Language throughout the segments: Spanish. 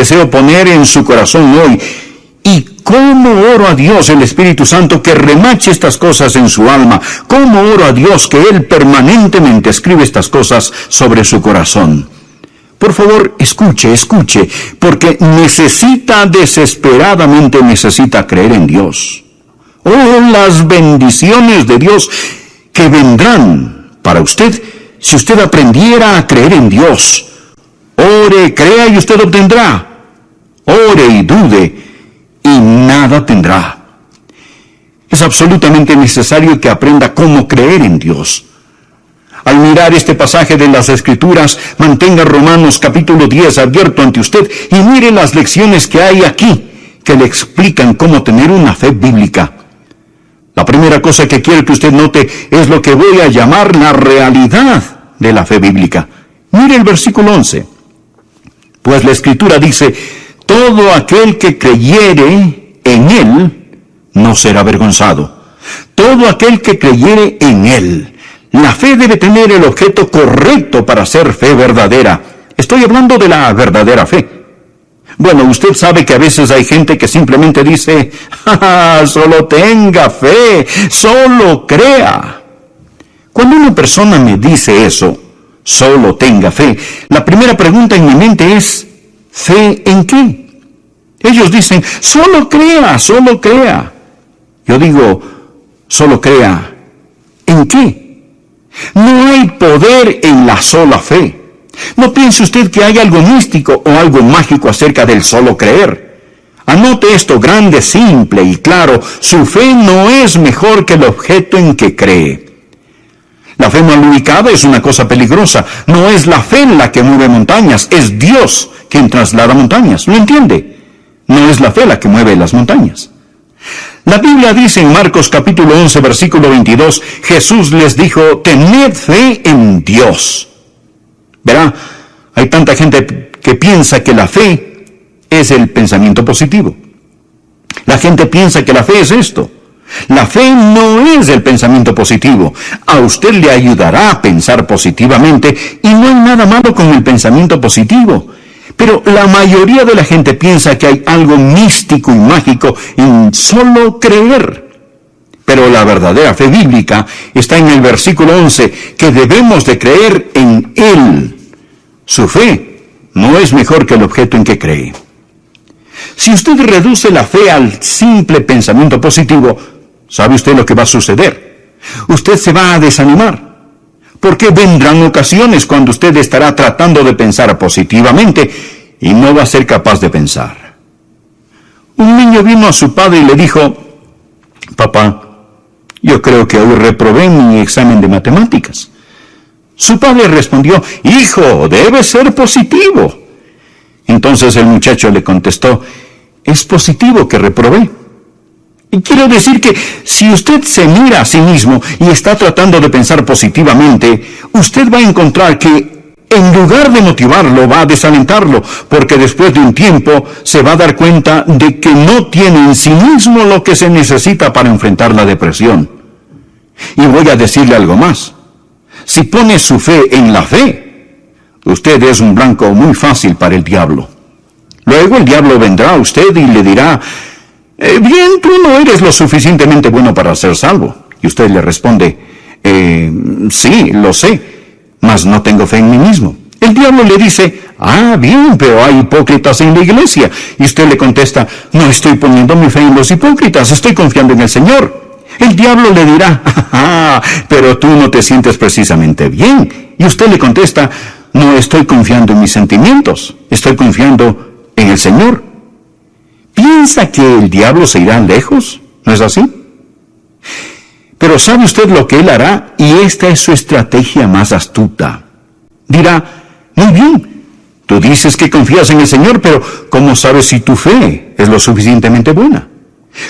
deseo poner en su corazón hoy. Y cómo oro a Dios, el Espíritu Santo, que remache estas cosas en su alma. Cómo oro a Dios que Él permanentemente escribe estas cosas sobre su corazón. Por favor, escuche, porque desesperadamente necesita creer en Dios. Oh, las bendiciones de Dios que vendrán para usted si usted aprendiera a creer en Dios. Ore, crea y usted obtendrá. Ore y dude y nada tendrá. Es absolutamente necesario que aprenda cómo creer en Dios. Al mirar este pasaje de las Escrituras, mantenga Romanos capítulo 10 abierto ante usted y mire las lecciones que hay aquí que le explican cómo tener una fe bíblica. La primera cosa que quiero que usted note es lo que voy a llamar la realidad de la fe bíblica. Mire el versículo 11. Pues la Escritura dice: todo aquel que creyere en Él no será avergonzado. Todo aquel que creyere en Él. La fe debe tener el objeto correcto para ser fe verdadera. Estoy hablando de la verdadera fe. Bueno, usted sabe que a veces hay gente que simplemente dice: ¡ja, solo tenga fe, solo crea! Cuando una persona me dice eso, solo tenga fe, la primera pregunta en mi mente es: ¿fe en qué? Ellos dicen: solo crea, solo crea. Yo digo: solo crea, ¿en qué? No hay poder en la sola fe. No piense usted que hay algo místico o algo mágico acerca del solo creer. Anote esto grande, simple y claro: su fe no es mejor que el objeto en que cree. La fe mal ubicada es una cosa peligrosa. No es la fe la que mueve montañas, es Dios quien traslada montañas. ¿Lo entiende? No es la fe la que mueve las montañas. La Biblia dice en Marcos capítulo 11, versículo 22, Jesús les dijo: tened fe en Dios. Verá, hay tanta gente que piensa que la fe es el pensamiento positivo. La gente piensa que la fe es esto. La fe no es el pensamiento positivo. A usted le ayudará a pensar positivamente y no hay nada malo con el pensamiento positivo. Pero la mayoría de la gente piensa que hay algo místico y mágico en solo creer. Pero la verdadera fe bíblica está en el versículo 11, que debemos de creer en Él. Su fe no es mejor que el objeto en que cree. Si usted reduce la fe al simple pensamiento positivo, ¿sabe usted lo que va a suceder? Usted se va a desanimar. Porque vendrán ocasiones cuando usted estará tratando de pensar positivamente y no va a ser capaz de pensar. Un niño vino a su padre y le dijo: papá, yo creo que hoy reprobé mi examen de matemáticas. Su padre respondió: hijo, debe ser positivo. Entonces el muchacho le contestó: es positivo que reprobé. Y quiero decir que si usted se mira a sí mismo y está tratando de pensar positivamente, usted va a encontrar que en lugar de motivarlo, va a desalentarlo, porque después de un tiempo se va a dar cuenta de que no tiene en sí mismo lo que se necesita para enfrentar la depresión. Y voy a decirle algo más. Si pone su fe en la fe, usted es un blanco muy fácil para el diablo. Luego el diablo vendrá a usted y le dirá: bien, tú no eres lo suficientemente bueno para ser salvo. Y usted le responde: sí, lo sé, mas no tengo fe en mí mismo. El diablo le dice: bien, pero hay hipócritas en la iglesia. Y usted le contesta: no estoy poniendo mi fe en los hipócritas, estoy confiando en el Señor. El diablo le dirá: pero tú no te sientes precisamente bien. Y usted le contesta: no estoy confiando en mis sentimientos, estoy confiando en el Señor. ¿Piensa que el diablo se irá lejos? ¿No es así? Pero ¿sabe usted lo que él hará? Y esta es su estrategia más astuta. Dirá: muy bien, tú dices que confías en el Señor, pero ¿cómo sabes si tu fe es lo suficientemente buena?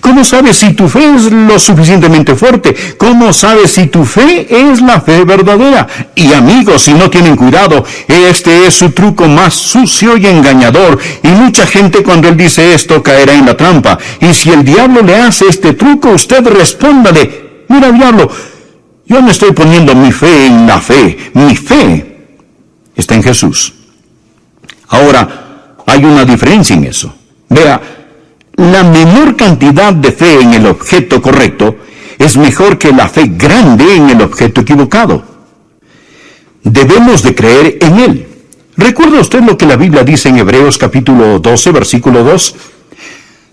¿Cómo sabes si tu fe es lo suficientemente fuerte? ¿Cómo sabes si tu fe es la fe verdadera? Y amigos, si no tienen cuidado, este es su truco más sucio y engañador. Y mucha gente cuando él dice esto caerá en la trampa. Y si el diablo le hace este truco, usted respóndale: mira, diablo, yo no estoy poniendo mi fe en la fe. Mi fe está en Jesús. Ahora, hay una diferencia en eso. Vea, la menor cantidad de fe en el objeto correcto es mejor que la fe grande en el objeto equivocado. Debemos de creer en Él. ¿Recuerda usted lo que la Biblia dice en Hebreos capítulo 12, versículo 2?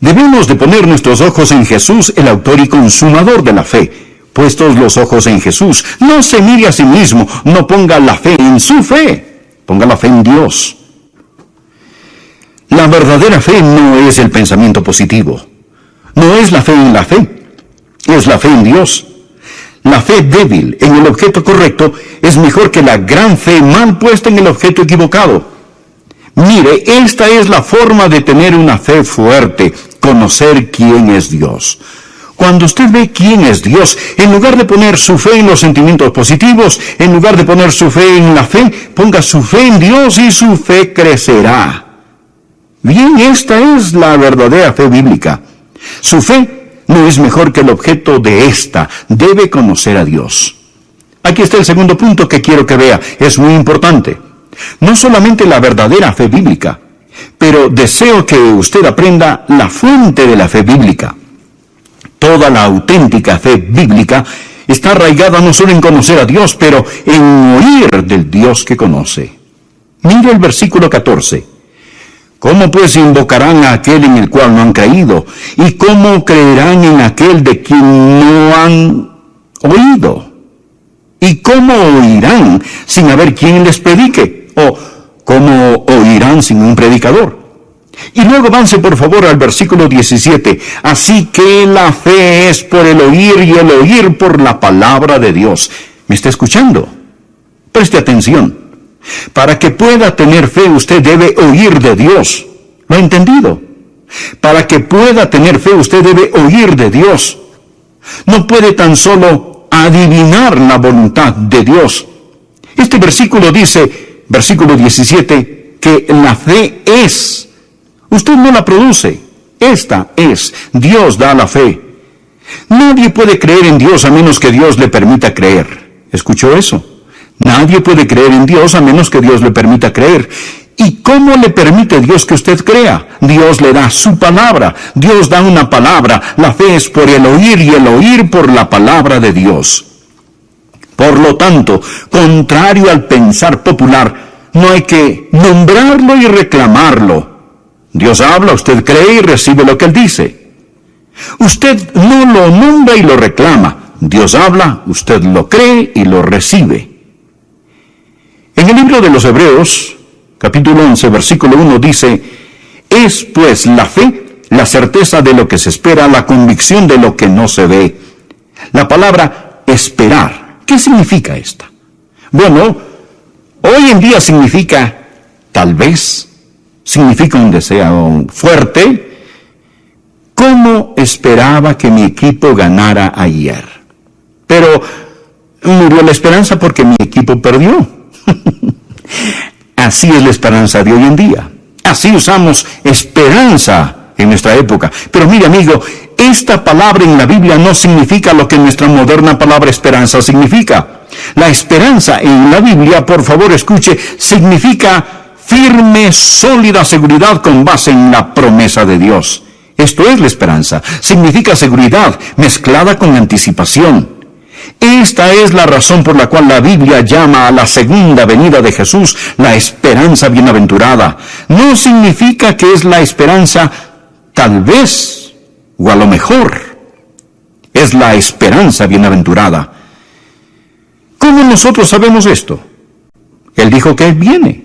Debemos de poner nuestros ojos en Jesús, el autor y consumador de la fe. Puestos los ojos en Jesús, no se mire a sí mismo, no ponga la fe en su fe, ponga la fe en Dios. La verdadera fe no es el pensamiento positivo, no es la fe en la fe, es la fe en Dios. La fe débil en el objeto correcto es mejor que la gran fe mal puesta en el objeto equivocado. Mire, esta es la forma de tener una fe fuerte, conocer quién es Dios. Cuando usted ve quién es Dios, en lugar de poner su fe en los sentimientos positivos, en lugar de poner su fe en la fe, ponga su fe en Dios y su fe crecerá. Bien, esta es la verdadera fe bíblica. Su fe no es mejor que el objeto de esta, debe conocer a Dios. Aquí está el segundo punto que quiero que vea, es muy importante. No solamente la verdadera fe bíblica, pero deseo que usted aprenda la fuente de la fe bíblica. Toda la auténtica fe bíblica está arraigada no solo en conocer a Dios, pero en oír del Dios que conoce. Mire el versículo 14. ¿Cómo pues invocarán a aquel en el cual no han creído? ¿Y cómo creerán en aquel de quien no han oído? ¿Y cómo oirán sin haber quien les predique? ¿O cómo oirán sin un predicador? Y luego avance por favor al versículo 17. Así que la fe es por el oír y el oír por la palabra de Dios. ¿Me está escuchando? Preste atención. Para que pueda tener fe usted debe oír de Dios. ¿Lo ha entendido? Para que pueda tener fe usted debe oír de Dios. No puede tan solo adivinar la voluntad de Dios. Este versículo dice, versículo 17, que la fe es. Usted no la produce, esta es, Dios da la fe. Nadie puede creer en Dios a menos que Dios le permita creer. ¿Escuchó eso? Nadie puede creer en Dios a menos que Dios le permita creer. ¿Y cómo le permite Dios que usted crea? Dios le da su palabra, Dios da una palabra, la fe es por el oír y el oír por la palabra de Dios. Por lo tanto, contrario al pensar popular, no hay que nombrarlo y reclamarlo. Dios habla, usted cree y recibe lo que Él dice. Usted no lo nombra y lo reclama. Dios habla, usted lo cree y lo recibe. En el libro de los Hebreos, capítulo 11, versículo 1 dice, es pues la fe, la certeza de lo que se espera, la convicción de lo que no se ve. La palabra esperar, ¿qué significa esta? Bueno, hoy en día significa tal vez, significa un deseo fuerte. ¿Cómo esperaba que mi equipo ganara ayer? Pero murió la esperanza porque mi equipo perdió. Así es la esperanza de hoy en día. Así usamos esperanza en nuestra época. Pero mire, amigo, esta palabra en la Biblia no significa lo que nuestra moderna palabra esperanza significa. La esperanza en la Biblia, por favor escuche, significa firme, sólida seguridad con base en la promesa de Dios. Esto es la esperanza. Significa seguridad mezclada con anticipación. Esta es la razón por la cual la Biblia llama a la segunda venida de Jesús la esperanza bienaventurada. No significa que es la esperanza tal vez o a lo mejor. Es la esperanza bienaventurada. ¿Cómo nosotros sabemos esto? Él dijo que Él viene.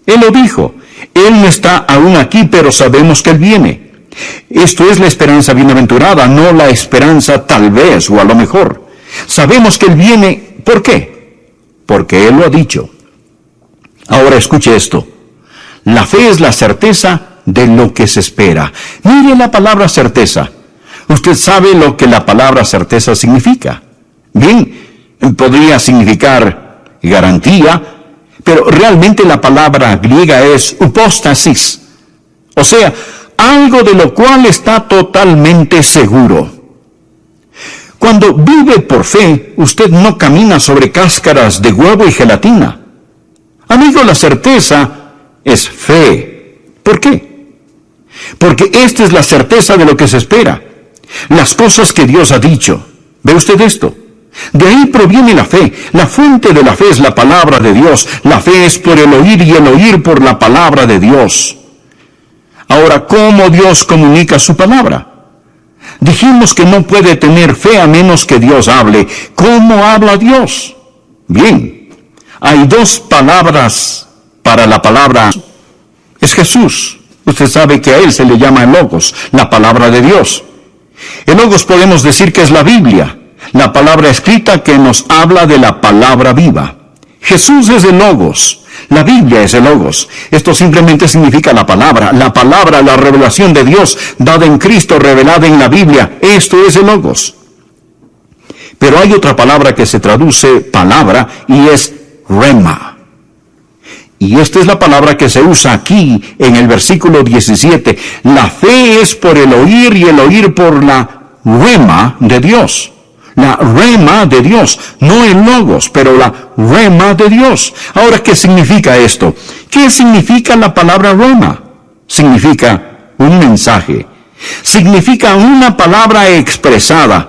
Él lo dijo. Él no está aún aquí, pero sabemos que Él viene. Esto es la esperanza bienaventurada, no la esperanza tal vez o a lo mejor. Sabemos que Él viene. ¿Por qué? Porque Él lo ha dicho. Ahora escuche esto. La fe es la certeza de lo que se espera. Mire la palabra certeza. Usted sabe lo que la palabra certeza significa. Bien, podría significar garantía, pero realmente la palabra griega es upóstasis. O sea, algo de lo cual está totalmente seguro. Cuando vive por fe, usted no camina sobre cáscaras de huevo y gelatina. Amigo, la certeza es fe. ¿Por qué? Porque esta es la certeza de lo que se espera. Las cosas que Dios ha dicho. ¿Ve usted esto? De ahí proviene la fe. La fuente de la fe es la palabra de Dios. La fe es por el oír y el oír por la palabra de Dios. Ahora, ¿cómo Dios comunica su palabra? Dijimos que no puede tener fe a menos que Dios hable. ¿Cómo habla Dios? Bien, hay dos palabras para la palabra. Es Jesús. Usted sabe que a Él se le llama el Logos, la palabra de Dios. El Logos podemos decir que es la Biblia, la palabra escrita que nos habla de la palabra viva. Jesús es el Logos, la Biblia es el Logos. Esto simplemente significa la palabra, la revelación de Dios dada en Cristo, revelada en la Biblia. Esto es el Logos. Pero hay otra palabra que se traduce palabra y es rema. Y esta es la palabra que se usa aquí en el versículo 17. La fe es por el oír y el oír por la rema de Dios. La rema de Dios, no el logos, pero la rema de Dios. Ahora, ¿qué significa esto? ¿Qué significa la palabra rema? Significa un mensaje. Significa una palabra expresada.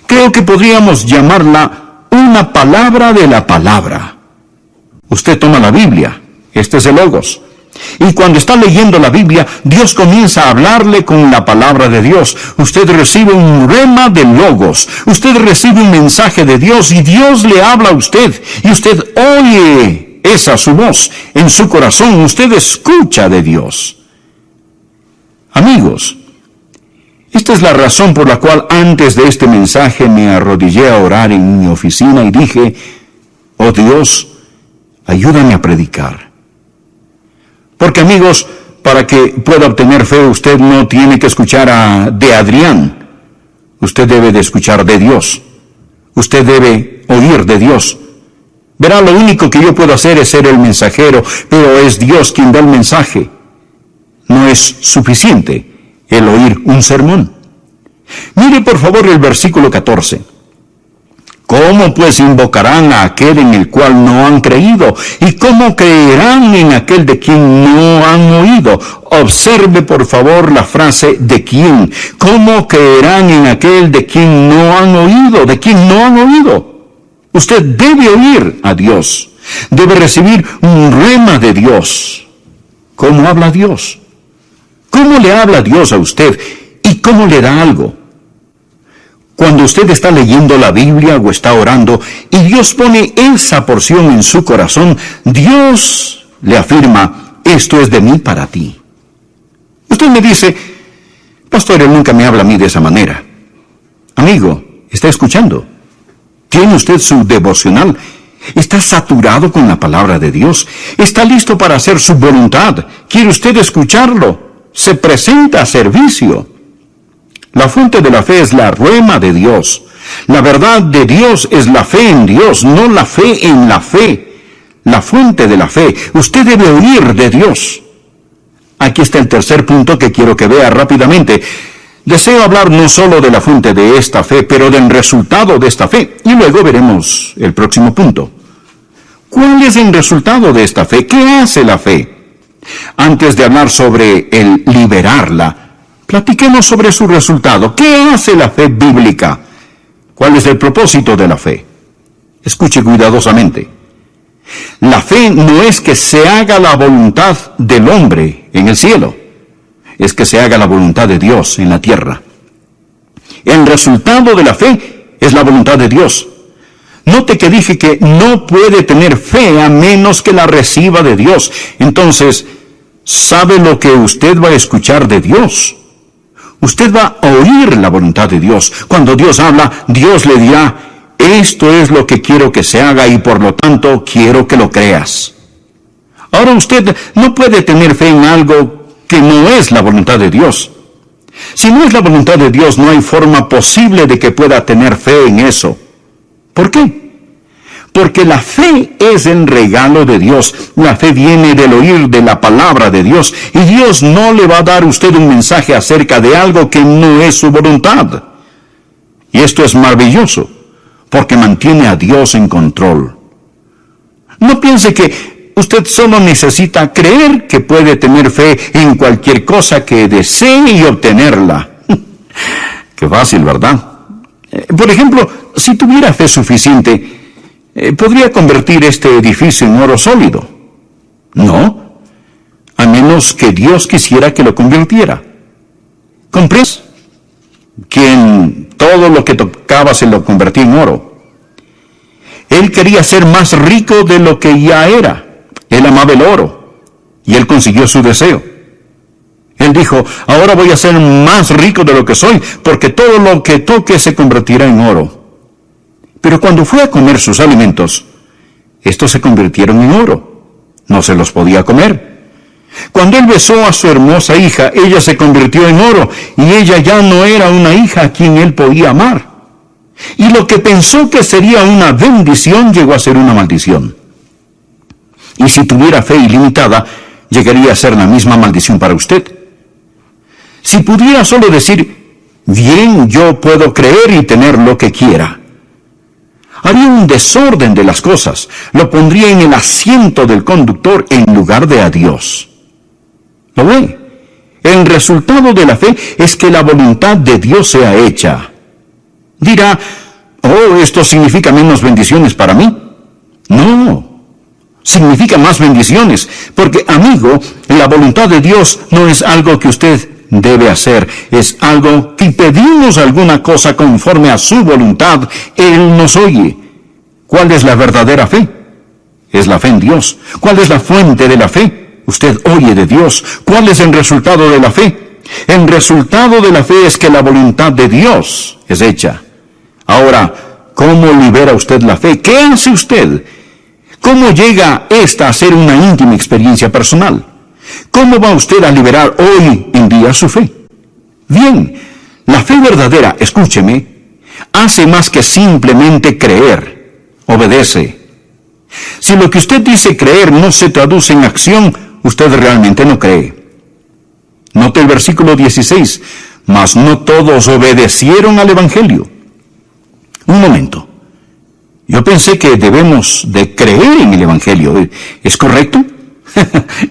Creo que podríamos llamarla una palabra de la palabra. Usted toma la Biblia, este es el Logos, y cuando está leyendo la Biblia, Dios comienza a hablarle con la palabra de Dios. Usted recibe un rema del Logos, usted recibe un mensaje de Dios y Dios le habla a usted, y usted oye esa su voz en su corazón, usted escucha de Dios. Amigos, esta es la razón por la cual antes de este mensaje me arrodillé a orar en mi oficina y dije, oh Dios, ayúdame a predicar. Porque amigos, para que pueda obtener fe, usted no tiene que escuchar de Adrián. Usted debe de escuchar de Dios. Usted debe oír de Dios. Verá, lo único que yo puedo hacer es ser el mensajero, pero es Dios quien da el mensaje. No es suficiente el oír un sermón. Mire por favor el versículo 14. ¿Cómo pues invocarán a aquel en el cual no han creído? ¿Y cómo creerán en aquel de quien no han oído? Observe por favor la frase ¿de quién? ¿Cómo creerán en aquel de quien no han oído? ¿De quien no han oído? Usted debe oír a Dios. Debe recibir un rema de Dios. ¿Cómo habla Dios? ¿Cómo le habla Dios a usted? ¿Y cómo le da algo? Cuando usted está leyendo la Biblia o está orando y Dios pone esa porción en su corazón, Dios le afirma, esto es de mí para ti. Usted me dice, pastor, él nunca me habla a mí de esa manera. Amigo, ¿está escuchando? ¿Tiene usted su devocional? ¿Está saturado con la palabra de Dios? ¿Está listo para hacer su voluntad? ¿Quiere usted escucharlo? Se presenta a servicio. La fuente de la fe es la rema de Dios. La verdad de Dios es la fe en Dios, no la fe en la fe. La fuente de la fe. Usted debe oír de Dios. Aquí está el tercer punto que quiero que vea rápidamente. Deseo hablar no solo de la fuente de esta fe, pero del resultado de esta fe. Y luego veremos el próximo punto. ¿Cuál es el resultado de esta fe? ¿Qué hace la fe? Antes de hablar sobre el liberarla, platiquemos sobre su resultado. ¿Qué hace la fe bíblica? ¿Cuál es el propósito de la fe? Escuche cuidadosamente. La fe no es que se haga la voluntad del hombre en el cielo, es que se haga la voluntad de Dios en la tierra. El resultado de la fe es la voluntad de Dios. Note que dije que no puede tener fe a menos que la reciba de Dios. Entonces, ¿sabe lo que usted va a escuchar de Dios? Usted va a oír la voluntad de Dios. Cuando Dios habla, Dios le dirá, esto es lo que quiero que se haga y por lo tanto quiero que lo creas. Ahora usted no puede tener fe en algo que no es la voluntad de Dios. Si no es la voluntad de Dios, no hay forma posible de que pueda tener fe en eso. ¿Por qué? Porque la fe es el regalo de Dios. La fe viene del oír de la palabra de Dios. Y Dios no le va a dar a usted un mensaje acerca de algo que no es su voluntad. Y esto es maravilloso, porque mantiene a Dios en control. No piense que Usted solo necesita creer que puede tener fe en cualquier cosa que desee y obtenerla. Qué fácil, ¿verdad? Por ejemplo, si tuviera fe suficiente, ¿podría convertir este edificio en oro sólido? No, a menos que Dios quisiera que lo convirtiera. ¿Comprendes? Quien todo lo que tocaba se lo convertía en oro. Él quería ser más rico de lo que ya era. Él amaba el oro, y él consiguió su deseo. Él dijo, ahora voy a ser más rico de lo que soy, porque todo lo que toque se convertirá en oro. Pero cuando fue a comer sus alimentos, estos se convirtieron en oro. No se los podía comer. Cuando él besó a su hermosa hija, ella se convirtió en oro, y ella ya no era una hija a quien él podía amar. Y lo que pensó que sería una bendición llegó a ser una maldición. Y si tuviera fe ilimitada, llegaría a ser la misma maldición para usted. Si pudiera solo decir, bien, yo puedo creer y tener lo que quiera, haría un desorden de las cosas, lo pondría en el asiento del conductor en lugar de a Dios. ¿Lo ve? El resultado de la fe es que la voluntad de Dios sea hecha. Dirá, oh, esto significa menos bendiciones para mí. No. Significa más bendiciones, porque, amigo, la voluntad de Dios no es algo que usted debe hacer, es algo que pedimos alguna cosa conforme a su voluntad, Él nos oye. ¿Cuál es la verdadera fe? Es la fe en Dios. ¿Cuál es la fuente de la fe? Usted oye de Dios. ¿Cuál es el resultado de la fe? El resultado de la fe es que la voluntad de Dios es hecha. Ahora, ¿cómo libera usted la fe? ¿Qué hace usted? ¿Cómo llega esta a ser una íntima experiencia personal? ¿Cómo va usted a liberar hoy en día su fe? Bien, la fe verdadera, escúcheme, hace más que simplemente creer, obedece. Si lo que usted dice creer no se traduce en acción, usted realmente no cree. Note el versículo 16, mas no todos obedecieron al Evangelio. Un momento. Yo pensé que debemos de creer en el Evangelio. ¿Es correcto?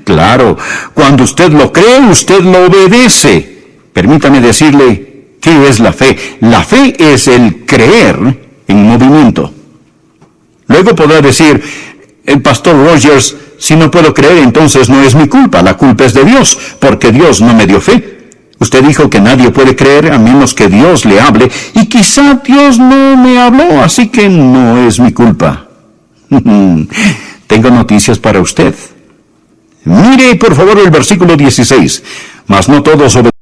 Claro, cuando usted lo cree, usted lo obedece. Permítame decirle, ¿qué es la fe? La fe es el creer en movimiento. Luego podrá decir, el pastor Rogers, si no puedo creer, entonces no es mi culpa. La culpa es de Dios, porque Dios no me dio fe. Usted dijo que nadie puede creer a menos que Dios le hable, y quizá Dios no me habló, así que no es mi culpa. Tengo noticias para usted. Mire, por favor, el versículo 16. Mas no todos obedecen.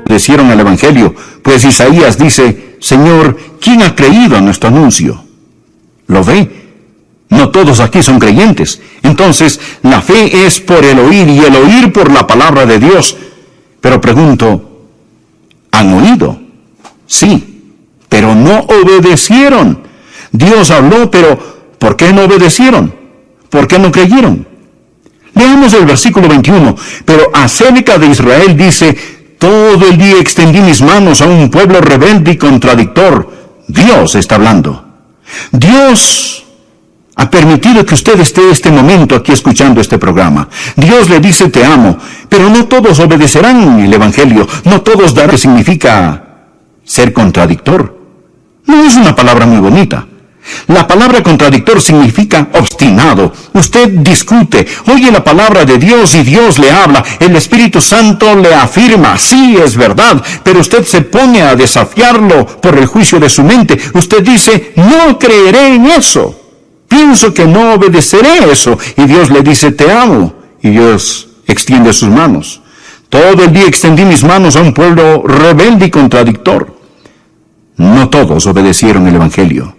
Obedecieron al Evangelio, pues Isaías dice, Señor, ¿quién ha creído a nuestro anuncio? ¿Lo ve? No todos aquí son creyentes. Entonces, la fe es por el oír y el oír por la palabra de Dios. Pero pregunto, ¿han oído? Sí, pero no obedecieron. Dios habló, pero ¿por qué no obedecieron? ¿Por qué no creyeron? Leamos el versículo 21. Pero acerca de Israel dice, todo el día extendí mis manos a un pueblo rebelde y contradictor. Dios está hablando. Dios ha permitido que usted esté este momento aquí escuchando este programa. Dios le dice te amo, pero no todos obedecerán el Evangelio. No todos darán, que significa ser contradictor. No es una palabra muy bonita. La palabra contradictor significa obstinado. Usted discute, oye la palabra de Dios y Dios le habla. El Espíritu Santo le afirma, sí, es verdad, pero usted se pone a desafiarlo por el juicio de su mente. Usted dice, no creeré en eso. Pienso que no obedeceré eso. Y Dios le dice, te amo. Y Dios extiende sus manos. Todo el día extendí mis manos a un pueblo rebelde y contradictor. No todos obedecieron el Evangelio.